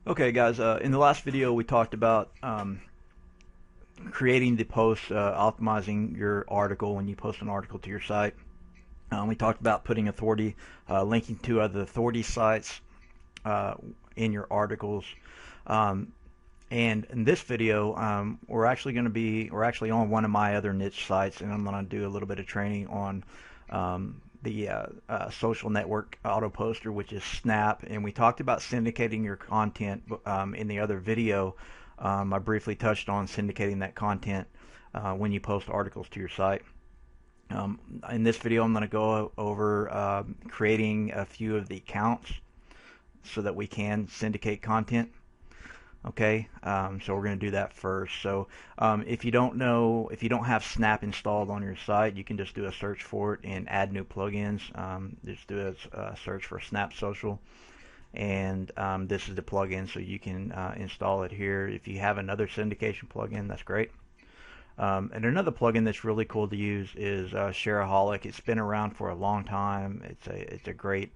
Okay, guys, in the last video we talked about creating the post, optimizing your article when you post an article to your site. We talked about putting authority, linking to other authority sites in your articles. Um, and in this video, we're actually on one of my other niche sites, and I'm going to do a little bit of training on the social network Autoposter, which is Snap. And we talked about syndicating your content in the other video. I briefly touched on syndicating that content when you post articles to your site. In this video, I'm going to go over creating a few of the accounts so that we can syndicate content. Okay, so we're going to do that first. So if you don't have Snap installed on your site, you can just do a search for it and add new plugins. Just do a search for Snap Social, and this is the plugin, so you can install it here. If you have another syndication plugin, that's great. And another plugin that's really cool to use is Shareaholic. It's been around for a long time. It's a great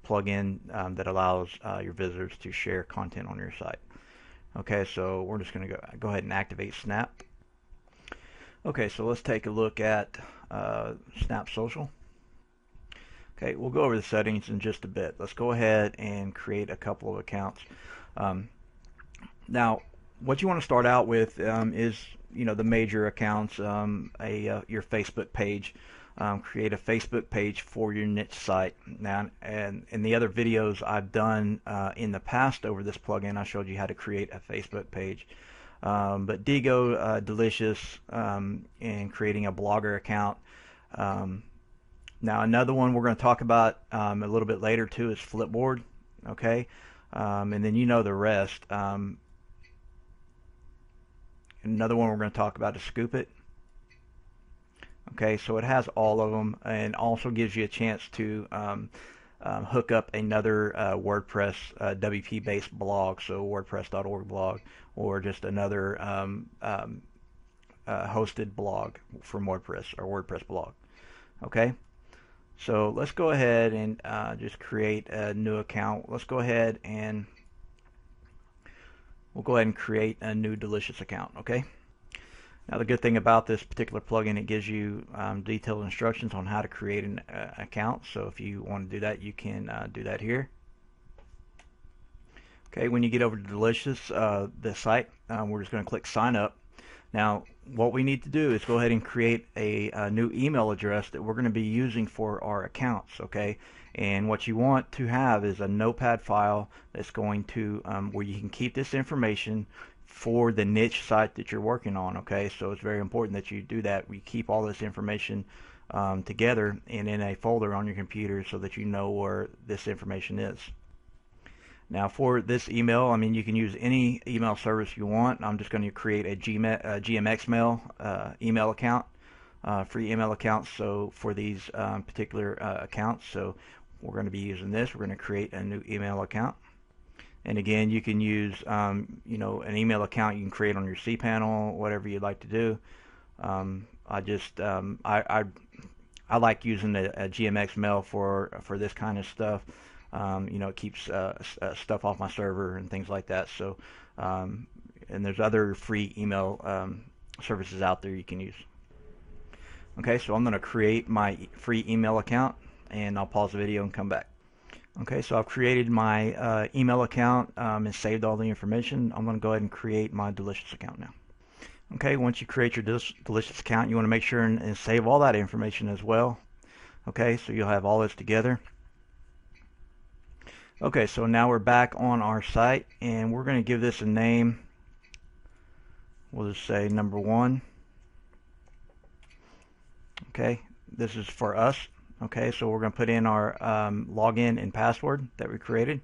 plugin that allows your visitors to share content on your site. Okay, so we're just going to go ahead and activate Snap. Okay, so let's take a look at Snap Social. Okay, we'll go over the settings in just a bit. Let's go ahead and create a couple of accounts. Now, what you want to start out with is the major accounts, your Facebook page. Create a Facebook page for your niche site. Now, and in the other videos I've done in the past over this plugin, I showed you how to create a Facebook page. But Digo, Delicious, and creating a blogger account. Now, another one we're going to talk about a little bit later too is Flipboard. Okay, and then the rest. Another one we're going to talk about is Scoop It. Okay, so it has all of them, and also gives you a chance to hook up another WordPress WP-based blog, so WordPress.org blog, or just another hosted blog from WordPress or WordPress blog. Okay, so let's go ahead and just create a new account. Let's go ahead and we'll go ahead and create a new Delicious account. Okay. Now, the good thing about this particular plugin, it gives you detailed instructions on how to create an account. So if you want to do that, you can do that here. Okay, when you get over to Delicious, the site, we're just going to click Sign Up. Now, what we need to do is go ahead and create a new email address that we're going to be using for our accounts. Okay, and what you want to have is a notepad file that's going to where you can keep this information for the niche site that you're working on. Okay, so it's very important that you do that. We keep all this information together and in a folder on your computer so that you know where this information is. Now, for this email, I mean, you can use any email service you want. I'm just going to create a GMX mail email account, free email account. So for these particular accounts, so we're going to be using this. We're going to create a new email account. And again, you can use an email account you can create on your cPanel, whatever you'd like to do. I like using a GMX mail for this kind of stuff. It keeps stuff off my server and things like that. So, and there's other free email services out there you can use. Okay, so I'm going to create my free email account, and I'll pause the video and come back. Okay, so I've created my email account and saved all the information. I'm going to go ahead and create my Delicious account now. Okay, once you create your Delicious account, you want to make sure and save all that information as well. Okay, so you'll have all this together. Okay, so now we're back on our site, and we're going to give this a name. We'll just say number 1. Okay, this is for us. Okay, so we're going to put in our login and password that we created.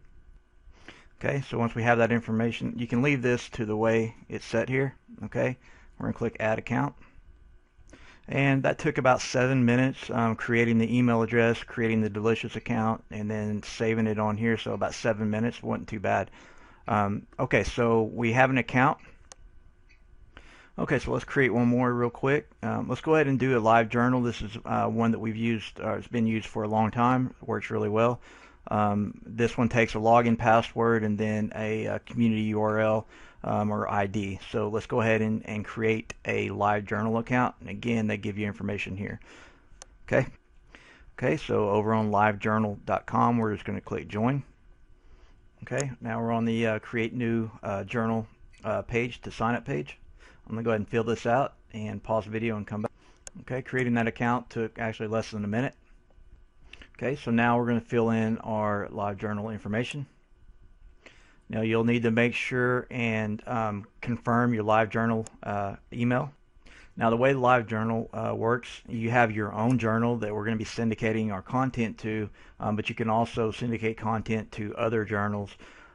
Okay, so once we have that information, you can leave this to the way it's set here. Okay, we're going to click Add Account. And that took about 7 minutes, creating the email address, creating the Delicious account, and then saving it on here. So about 7 minutes, wasn't too bad. Okay, so we have an account. Okay, so let's create one more real quick. Let's go ahead and do a live journal. This is one that we've used, it's been used for a long time. It works really well. This one takes a login password and then a community URL or ID. So let's go ahead and create a LiveJournal account. And again, they give you information here. Okay. Okay, so over on livejournal.com, we're just going to click join. Okay, now we're on the create new journal page, to sign up page. I'm going to go ahead and fill this out and pause the video and come back. Okay, creating that account took actually less than a minute. Okay, so now we're going to fill in our LiveJournal information. Now you'll need to make sure and confirm your LiveJournal email. Now the way LiveJournal works, you have your own journal that we're going to be syndicating our content to, but you can also syndicate content to other journals,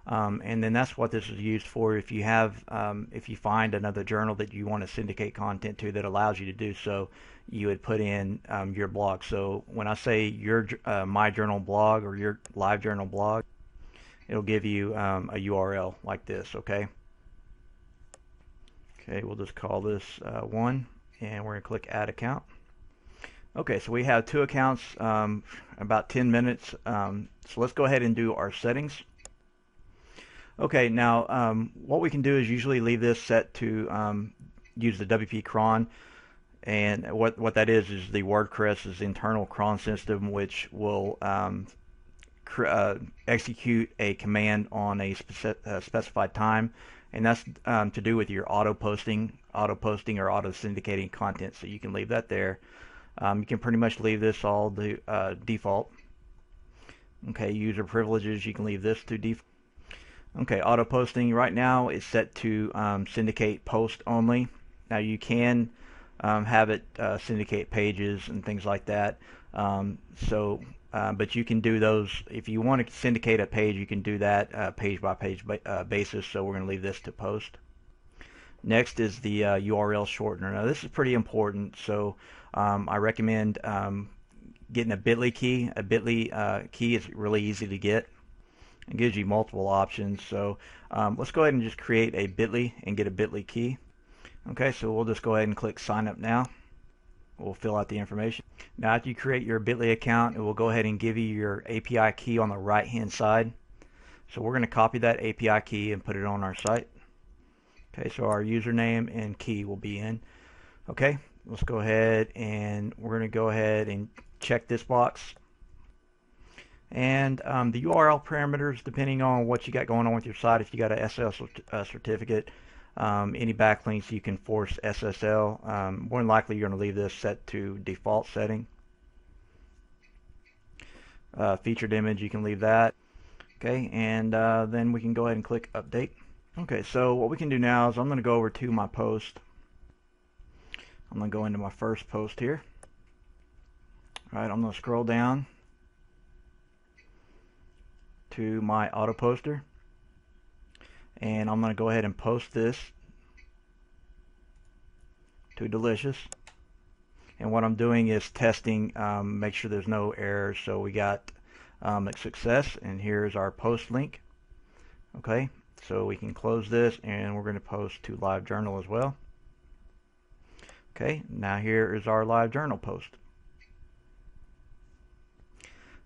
and then that's what this is used for. If you have, if you find another journal that you want to syndicate content to that allows you to do so, you would put in your blog. So when I say your my journal blog or your LiveJournal blog, it'll give you a URL like this. Okay. Okay, we'll just call this one, and we're going to click Add Account. Okay, so we have two accounts, about 10 minutes. So let's go ahead and do our settings. Okay, now what we can do is usually leave this set to use the WP cron, and what that is the WordPress's internal cron system, which will execute a command on a specified time. And that's to do with your auto posting or auto syndicating content. So you can leave that there. You can pretty much leave this all the default. Okay, user privileges, you can leave this to default. Okay, auto posting right now is set to syndicate post only. Now you can have it syndicate pages and things like that. But you can do those if you want to syndicate a page. You can do that page by page basis. So we're going to leave this to post. Next is the URL shortener. Now this is pretty important. So I recommend getting a bit.ly key. A bit.ly key is really easy to get. It gives you multiple options. So let's go ahead and just create a bit.ly and get a bit.ly key. Okay, so we'll just go ahead and click sign up now. We'll fill out the information. Now after you create your bit.ly account, it will go ahead and give you your API key on the right hand side. So we're going to copy that API key and put it on our site. Okay, so our username and key will be in. Okay, let's go ahead and we're going to go ahead and check this box. And the URL parameters, depending on what you got going on with your site, if you got a SSL certificate, any backlinks you can force SSL. More than likely you're going to leave this set to default setting. Featured image, you can leave that. Okay, and then we can go ahead and click update. Okay, so what we can do now is I'm going to go over to my post. I'm going to go into my first post here. Alright, I'm going to scroll down to my Autoposter. And I'm going to go ahead and post this to Delicious. And what I'm doing is testing, make sure there's no errors. So we got a success, and here's our post link. Okay, so we can close this, and we're going to post to LiveJournal as well. Okay, now here is our LiveJournal post.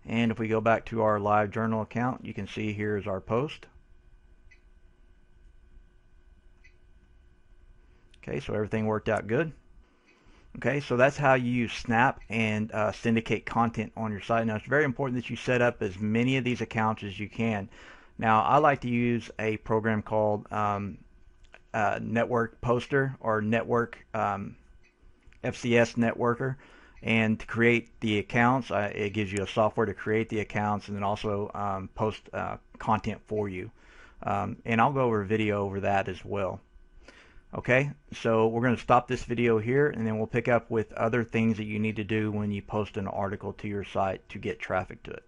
And if we go back to our LiveJournal account, you can see here is our post. Okay, so everything worked out good. Okay, so that's how you use Snap and syndicate content on your site. Now, it's very important that you set up as many of these accounts as you can. Now, I like to use a program called Network Poster or Network FCS Networker. And to create the accounts, it gives you a software to create the accounts and then also post content for you. And I'll go over a video over that as well. Okay, so we're going to stop this video here, and then we'll pick up with other things that you need to do when you post an article to your site to get traffic to it.